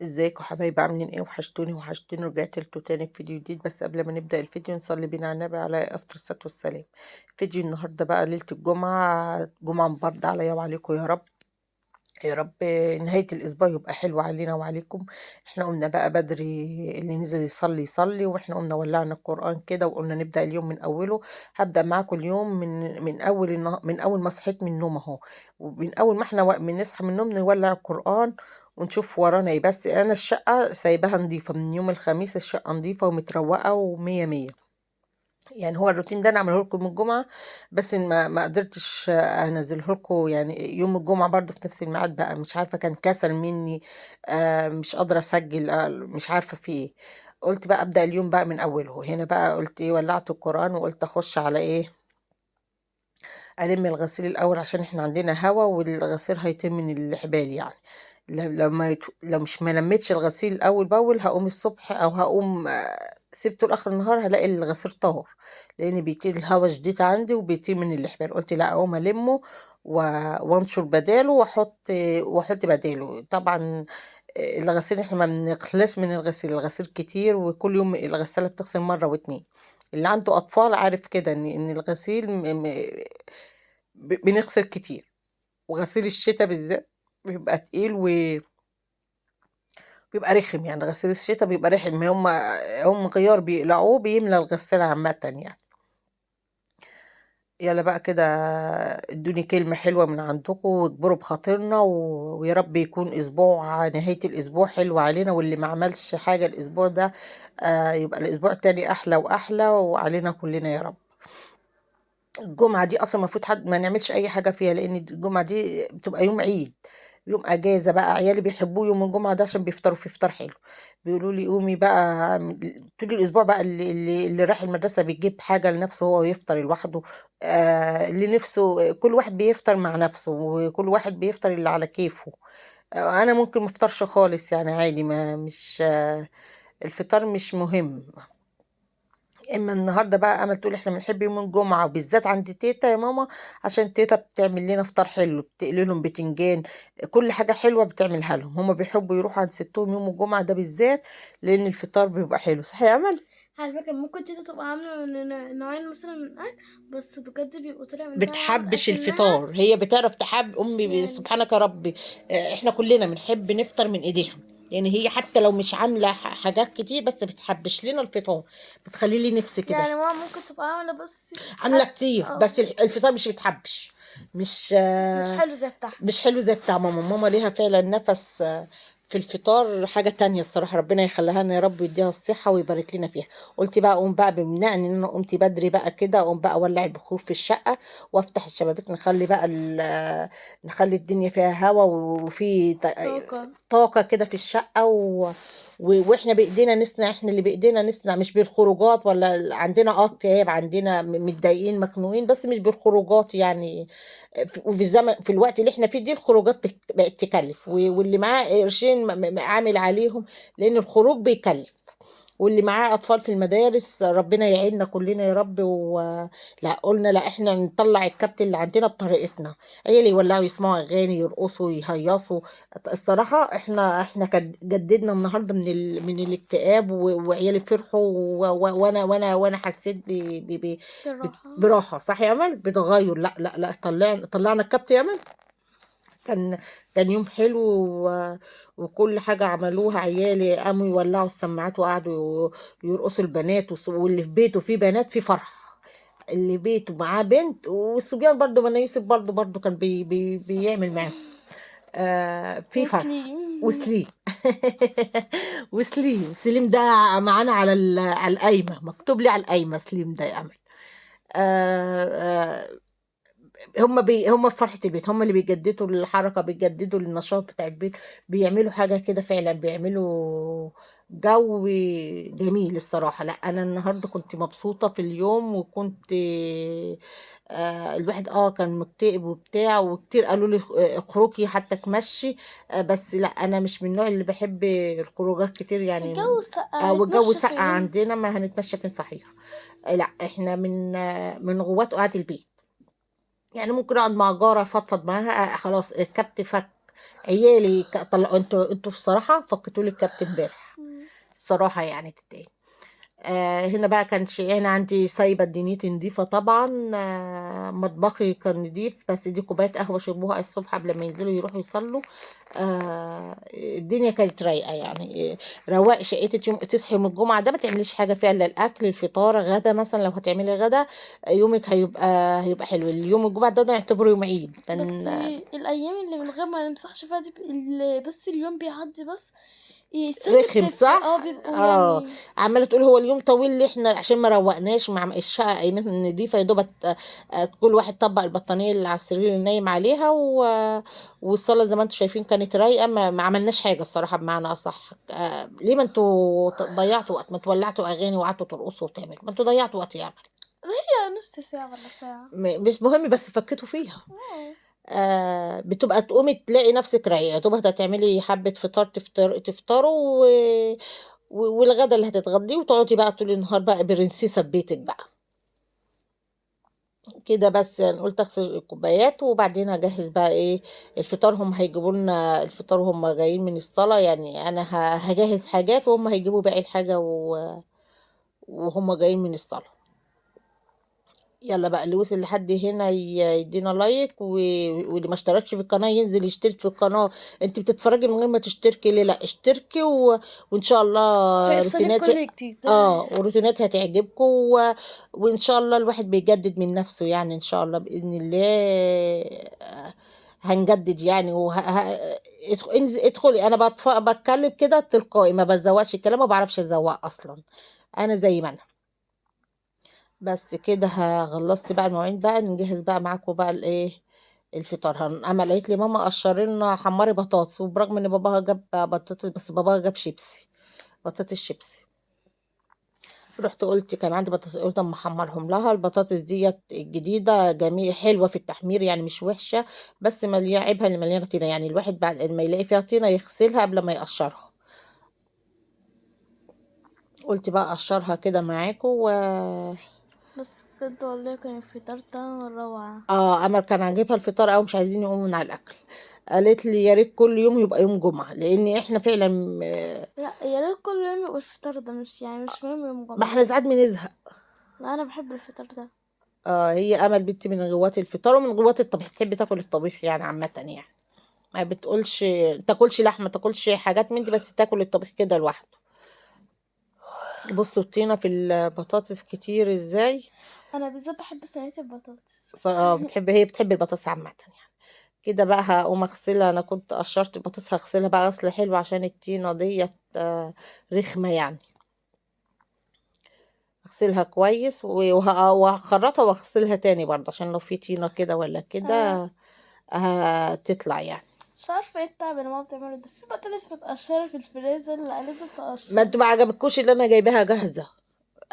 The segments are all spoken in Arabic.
ازيكم حبايبي عاملين ايه؟ وحشتوني وحشتوني، رجعت لكم تاني بفيديو جديد. بس قبل ما نبدأ الفيديو نصلي بينا على النبي على افطر الصلاة والسلام. فيديو النهارده بقى ليلة الجمعة، جمعة مباركة عليا وعليكم يا رب. يا رب نهاية الأسبوع يبقى حلو علينا وعليكم. احنا قمنا بقى بدري، اللي نزل يصلي يصلي، واحنا قمنا ولعنا القرآن كده وقلنا نبدأ اليوم من أوله. هبدأ معاكم اليوم من أول ما صحيت من النوم أهو. ومن أول ما احنا بنصحى من النوم نولع القرآن ونشوف ورانا ايه. بس أنا الشقة سايباها نظيفة من يوم الخميس، الشقة نظيفة ومتروقة ومية مية. يعني هو الروتين ده انا اعمله لكم من الجمعه، بس ما قدرتش انزله لكم يعني يوم الجمعه برضه في نفس الميعاد. بقى مش عارفه، كان كسل مني. مش قادره اسجل، مش عارفه في ايه. قلت بقى ابدا اليوم بقى من اوله. هنا بقى قلت ايه، ولعت القران وقلت اخش على ايه، الم الغسيل الاول عشان احنا عندنا هوا والغسيل هيتم من الحبال يعني. لو مش ما لميتش الغسيل اول باول هقوم الصبح او هقوم سبته لاخر النهار هلاقي الغسيل طار، لان بيطير الهوا شديد عندي وبيطير من الحبال. قلت لا، اقوم المه وانشر بداله واحط بداله طبعا. الغسيل احنا ما بنخلص من الغسيل، الغسيل كتير وكل يوم الغسالة بتغسل مرة واتنين. اللي عنده أطفال عارف كده إن الغسيل بنغسل كتير. وغسيل الشتاء بالذات بيبقى تقيل وبيبقى رخم. يعني غسيل الشتاء بيبقى رخم، هم غيار بيقلعوه بيملى الغسالة عامة يعني. يلا بقى كده، ادوني كلمة حلوة من عندكم واجبروا بخاطرنا ويا رب يكون اسبوع، نهاية الاسبوع حلو علينا، واللي ما عملش حاجة الاسبوع ده يبقى الاسبوع التاني احلى واحلى وعلينا كلنا يا رب. الجمعة دي أصلا المفروض حد ما نعملش أي حاجة فيها، لأن الجمعة دي بتبقى يوم عيد، يوم أجازة. بقى عيالي بيحبوه يوم الجمعة ده عشان بيفطروا فيه فطار حلو. بيقولوا لي قومي بقى طول الأسبوع بقى اللي رايح المدرسة بيجيب حاجة لنفسه هو يفطر لوحده. اللي نفسه كل واحد بيفطر مع نفسه وكل واحد بيفطر اللي على كيفه. أنا ممكن مفطرش خالص يعني عادي، ما مش الفطار مش مهم. اما النهارده بقى امل تقول احنا بنحب يوم الجمعه وبالذات عند تيتا يا ماما، عشان تيتا بتعمل لنا فطار حلو، بتقلي لهم بتنجان، كل حاجه حلوه بتعملها لهم. هما بيحبوا يروحوا عند ستهم يوم الجمعه ده بالذات، لان الفطار بيبقى حلو. صح يا امل؟ على فكرة ممكن تيتا تبقى عاملة نوعين مثلا من الأكل، بس بجد بيبقوا طالع من بتاعها بتحبش أكنها الفطار، هي بتعرف تحب امي يعني. سبحانك يا ربي. احنا كلنا بنحب نفطر من ايديها. يعني هي حتى لو مش عامله حاجات كتير بس بتحبش لنا الفطار، بتخلي لي نفسي كده. يعني ماما ممكن تبقى عاملة بصي عامله كتير بس الفطار مش بتحبش. مش مش حلو زي بتاعها. مش حلو زي بتاع ماما. ماما ليها فعلا نفس في الفطار حاجة تانية الصراحة. ربنا يخليها لنا يا رب ويديها الصحة ويبارك لنا فيها. قلت بقى اقوم بقى بمناء ان انا قمت بدري بقى كده، اقوم بقى اولع البخور في الشقة وافتح الشبابيك، نخلي بقى نخلي الدنيا فيها هوا وفي طاقة. طاقة كده في الشقة واحنا بايدينا نصنع، احنا اللي بايدينا نصنع، مش بالخروجات. ولا عندنا اكتئاب، عندنا متضايقين مخنوقين بس مش بالخروجات يعني. وفي الزمن في الوقت اللي احنا فيه دي الخروجات بقت تكلف، واللي معاه قرشين عامل عليهم، لان الخروج بيكلف. واللي معاه اطفال في المدارس ربنا يعيننا كلنا يا رب. لا قلنا لا، احنا نطلع الكبت اللي عندنا بطريقتنا. عيالي يولعوا يسمعوا اغاني يرقصوا يهيصوا. الصراحه احنا جددنا النهارده من الاكتئاب، وعيالي فرحوا وانا حسيت بالراحة. براحه. صح يا امل؟ بتغير. لا لا لا، طلعنا الكبت يا امل. كان كان يوم حلو وكل حاجة عملوها. عيالي قاموا يولعوا السماعات وقعدوا يرقصوا البنات، واللي في بيته فيه بنات في فرح. اللي بيته معاه بنت والصبيان برضو، ما أنا يوسف برضو كان بيعمل معاهم في فرح. وسليم. وسليم سليم ده معانا على على القايمة، مكتوب لي على القايمة سليم ده يا أمل. آه آه هم في فرحة البيت، هم اللي بيجددوا الحركة، بيجددوا النشاط بتاع البيت. بيعملوا حاجة كده فعلا، بيعملوا جو جميل الصراحة. لا أنا النهاردة كنت مبسوطة في اليوم، وكنت الواحد كان مكتئب وبتاع، وكتير قالوا لي اخرجي حتى تمشي. بس لا، أنا مش من النوع اللي بحب الخروجات كتير يعني. الجو سقع والجو نتمشى ساقع فين؟ عندنا، ما هنتمشى فين صحيح. لا احنا من غوات قعدة البيت. يعني ممكن اقعد مع جارة افضفض معاها، خلاص الكبت فك. عيالي طلعوا انتوا الصراحه فكتوا لي الكابت امبارح مم. الصراحه يعني تتاني. هنا بقى كانش هنا عندي سايبة دنيتي نضيفة طبعا. مطبخي كان نضيف، بس دي كوباية قهوة شربوها الصبح قبل ما ينزلوا يروحوا يصلوا. الدنيا كانت رايقة يعني. رواق شقتك يوم تصحي يوم الجمعة ده ما تعمليش حاجة فيها إلا الأكل، الفطار، غدا مثلا لو هتعملي غدا يومك هيبقى حلو. اليوم الجمعة ده نعتبره يوم عيد بس الايام اللي من غير ما نمسحش فيها دي بس اليوم بيعدي بس السلبي رخم بتفرق، صح. بيبقوا اه يعني. عماله تقول هو اليوم طويل ليه، احنا عشان ما روقناش مع الشقه ايام نضيفه يا دوب كل واحد طبق البطانيه اللي على السرير اللي نايم عليها والصاله زي ما انتم شايفين كانت رايقه، ما عملناش حاجه الصراحه بمعنى اصح. ليه ما انتوا ضيعتوا وقت، ما انتوا ولعتوا اغاني وقعدتوا ترقصوا وتعملوا، ما انتوا ضيعتوا وقت يا عمل. هي نص ساعة ولا ساعة. مش مهم بس فكتوا فيها. اه. بتبقى تقومي تلاقي نفسك رايقة، تبقى هتعملي حبة فطار تفطروا والغدا اللي هتتغديه، وتقعدي بقى طول النهار بقى برنسيسة في بيتك بقى كده. بس أنا قلت اغسل الكوبايات وبعدين اجهز بقى ايه الفطار. هم هيجيبوا لنا الفطار وهم جايين من الصلاة، يعني انا هجهز حاجات وهم هيجيبوا باقي الحاجة وهم جايين من الصلاة. يلا بقى اللي وصل لحد هنا يدينا لايك واللي ما اشتركش في القناة ينزل يشترك في القناة. انت بتتفرجي من غير ما تشتركي ليه؟ لا اشتركي وان شاء الله هيوصلك روتينات. كل جديد. وروتينات هتعجبكم وان شاء الله الواحد بيجدد من نفسه يعني ان شاء الله بإذن الله. هنجدد يعني ادخلي. انا بتكلم كده تلقائي، ما بزوقش الكلام، ما بعرفش ازوق اصلا، انا زي ما انا. بس كده خلصت بقى المواعين بقى نجهز بقى معاكم بقى الايه الفطار. امل قالت لي ماما قشري لنا حمري بطاطس، وبرغم ان باباها جاب بطاطس بس باباها جاب شيبسي، بطاطس شيبسي. رحت قلت كان عندي بطاطس، قلت اما احمرهم لها. البطاطس ديت الجديده جميل حلوه في التحمير يعني مش وحشه، بس مليانه عيبها اللي مليانه طينه، يعني الواحد بعد ما يلاقي فيها طينه يغسلها قبل ما يقشرها. قلت بقى اقشرها كده معاكم بس بجد والله كان الفطار ده روعة. امل كان عاجبها الفطار قوي، مش عايزين يقوموا من على الاكل. قالت لي يا ريت كل يوم يبقى يوم جمعه، لان احنا فعلا لا يا ريت كل يوم يبقى الفطار ده، مش يعني مش مهم يوم ما جمعة. احنا ساعات بنزهق. لا انا بحب الفطار ده. هي امل بنتي من غوات الفطار ومن غوات الطبيخ، بتحب تاكل الطبيخ يعني عامه يعني. ما بتقولش تاكلش لحمه تاكلش حاجات من دي، بس تاكل الطبيخ كده لوحده. بصوا الطينه في البطاطس كتير ازاي. انا بالذات بحب صينية البطاطس. هي بتحب البطاطس عامه يعني. كده بقى هقوم اغسلها، انا كنت قشرت البطاطس هغسلها بقى غسل حلو عشان الطينه ديت رخمه يعني. اغسلها كويس وهخرطها واغسلها تاني برضه عشان لو في طينه كده ولا انا كده تطلع يعني. مش عارفة ايه التعب اللي ماما بتعمله ده، في بطاطس متقشرة في الفريزر، لا لازم ما تقشر. انتوا ما عجبكوش اللي انا جايباها جاهزه.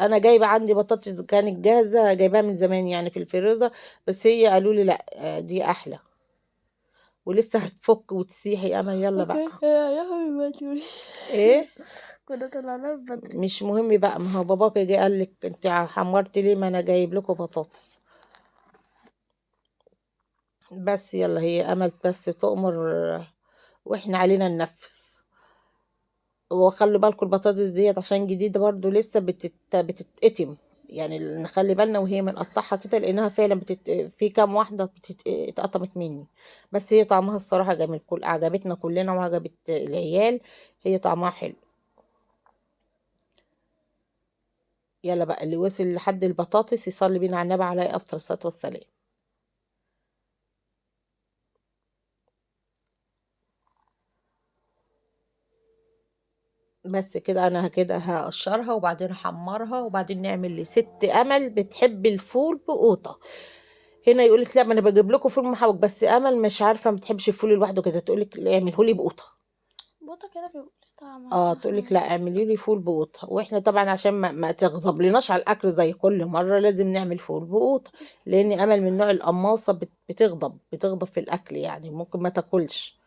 انا جايبه عندي بطاطس كانت جاهزه جايباها من زمان يعني في الفريزر، بس هي قالوا لي لا دي احلى ولسه هتفك وتسيح يا امل. يلا بقى اوكي يا حبيبي ما تقولي. ايه كنا طلعنا بدري. مش مهم بقى، ما هو باباك جه قال لك انت حمرتي ليه، ما انا جايب لكم بطاطس. بس يلا هي امل بس تؤمر واحنا علينا ننفذ. وخلوا بالكم البطاطس ديت عشان جديدة برضو لسه بتتقتم، يعني نخلي بالنا وهي بنقطعها كده لانها فعلا في كام واحدة اتقطمت مني. بس هي طعمها الصراحة جميل، عجبتنا كلنا وعجبت العيال، هي طعمها حلو. يلا بقى اللي وصل لحد البطاطس يصلي بينا على النبي عليه افضل الصلاة والسلام. بس كده انا كده هقشرها وبعدين احمرها وبعدين نعمل لست امل بتحب الفول بقوطه. هنا يقولك لا ما انا بجيب لكم فول محوج، بس امل مش عارفه ما بتحبش الفول لوحده كده، تقولك لا اعمله لي بقوطه. بوطة كده بيبقى ليه طعم تقولك لا أحلى. اعملي لي فول بقوطه، واحنا طبعا عشان ما تغضبلناش على الاكل زي كل مره لازم نعمل فول بقوطه، لان امل من نوع القماصه بتغضب في الاكل يعني ممكن ما تاكلش.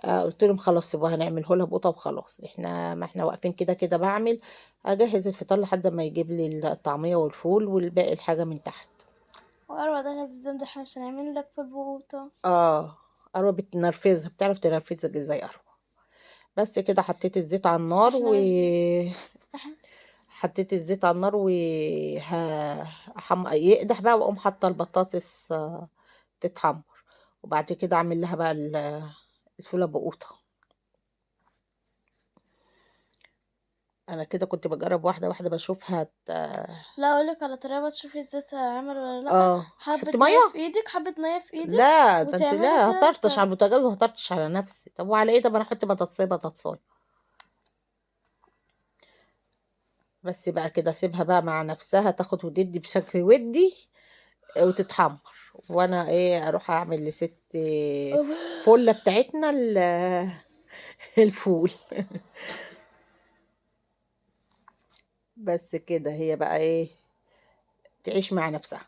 قلت لهم خلاص يبقى هنعمله لها بقطه وخلاص. احنا ما احنا واقفين كده كده بعمل اجهز الفطار لحد ما يجيب لي الطعميه والفول والباقي الحاجه من تحت. وأروى ده غير الزمن ده احنا مش هنعمل لك في البوطة. اه اروى بتنرفزها، بتعرف تنرفزك ازاي اروى. بس كده حطيت الزيت على النار احنا مش حطيت الزيت على النار يقدح بقى، واقوم حاطه البطاطس تتحمر، وبعد كده اعمل لها بقى الفوله بقوطه. انا كده كنت بجرب واحده واحده بشوفها لا اقولك على طريقه تشوفي الزيت عمل ولا لا. حبه تحط ميه ميه. في ايدك، حبه ميه في ايدك لا ده انت، وتعملي لا كده هطرطش على البوتاجاز وهطرطش على نفسي. طب وعلى ايه؟ طب انا احط بطاطسايه. بس بقى كده اسيبها بقى مع نفسها تاخد وتدي بشكل ودي وتتحمر، وانا ايه اروح اعمل لست فله بتاعتنا الفول. بس كده هي بقى ايه تعيش مع نفسها.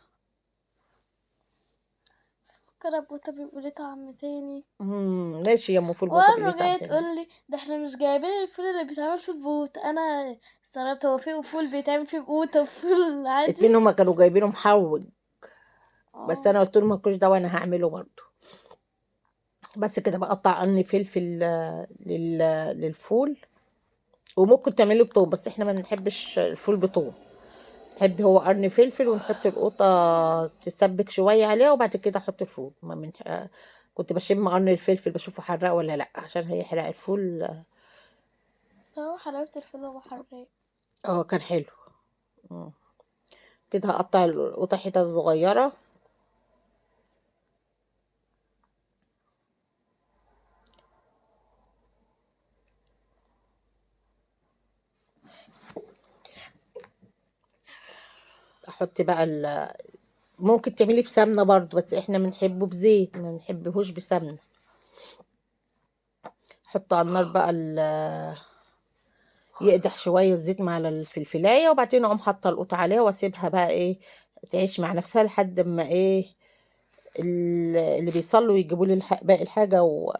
كده بوتا بيبقوا ليه طعم تاني. ماشي يا ام فول بوطه واما باللي جايه تاني. تقولي ده احنا مش جايبين الفول اللي بيتعمل في البوت، انا استغربت، هو في فول بيتعمل فيه بوت وفول عادي؟ اتنين هما كانوا جايبينه محوج، بس اه انا قلت لهم مالكوش دعوه انا هعمله برضه. بس كده بقطع قرن فلفل لل... للفول، وممكن تعمله بتوم بس احنا ما بنحبش الفول بتوم، نحب هو قرن فلفل ونحط القوطة تسبك شوية عليها وبعد كده احط الفول. ما من... كنت بشم قرن الفلفل بشوفه حراق ولا لا عشان هيحرق الفول. هو حلاوه الفول هو حراق. كان حلو. مم. كده هقطع القوطة حتت صغيرة. احط بقى ممكن تعملي بسمنة برضو بس احنا بنحبه بزيت، ما بنحبهوش بسمنة. احط على النار بقى يقدح شوية الزيت مع الفلفلاية، وبعدين اقوم حاطة القوطة عليها واسيبها بقى ايه تعيش مع نفسها لحد ما ايه اللي بيصلوا يجيبوا لي باقي الحاجة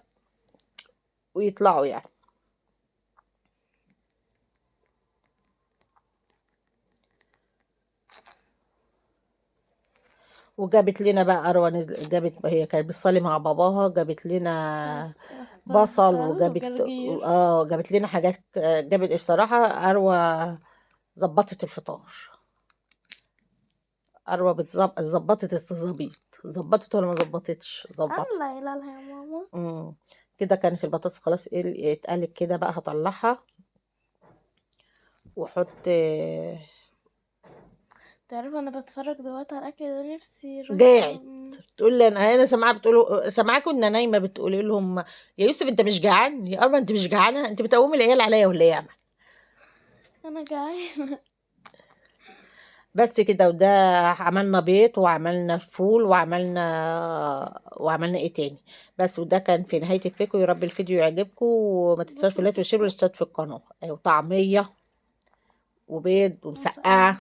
ويطلعوا يعني. وجابت لنا بقى أروى نزل، جابت هي كانت بتصلي مع باباها، جابت لنا بصل بصل وجرجير. جابت لنا حاجات. جابت الصراحة أروى ظبطت الفطار. أروى ظبطت الظبيط. ظبطت ولا ما ظبطتش؟ ظبطت. لا اله الا يا ماما. كده كانت البطاطس خلاص اتقلت كده بقى هطلعها واحط. تعرف انا بتفرج دلوقتي على الاكل ده نفسي يروح. جاعت تقول لي انا سامعاها بتقول، سامعاكم ان نايمه بتقولي لهم يا يوسف انت مش جعان، يا ارمى انت مش جعانه، انت بتقومي العيال عليا ولا ايه يا عم؟ انا جعانه. بس كده. وده عملنا بيض وعملنا فول وعملنا ايه تاني. بس وده كان في نهايه الفيديو. يا رب الفيديو يعجبكم، وما تنساش بص في اللايك بص والشير والاشتراك في القناه. ايوه طعميه وبيض مسقعة. ومسقعه.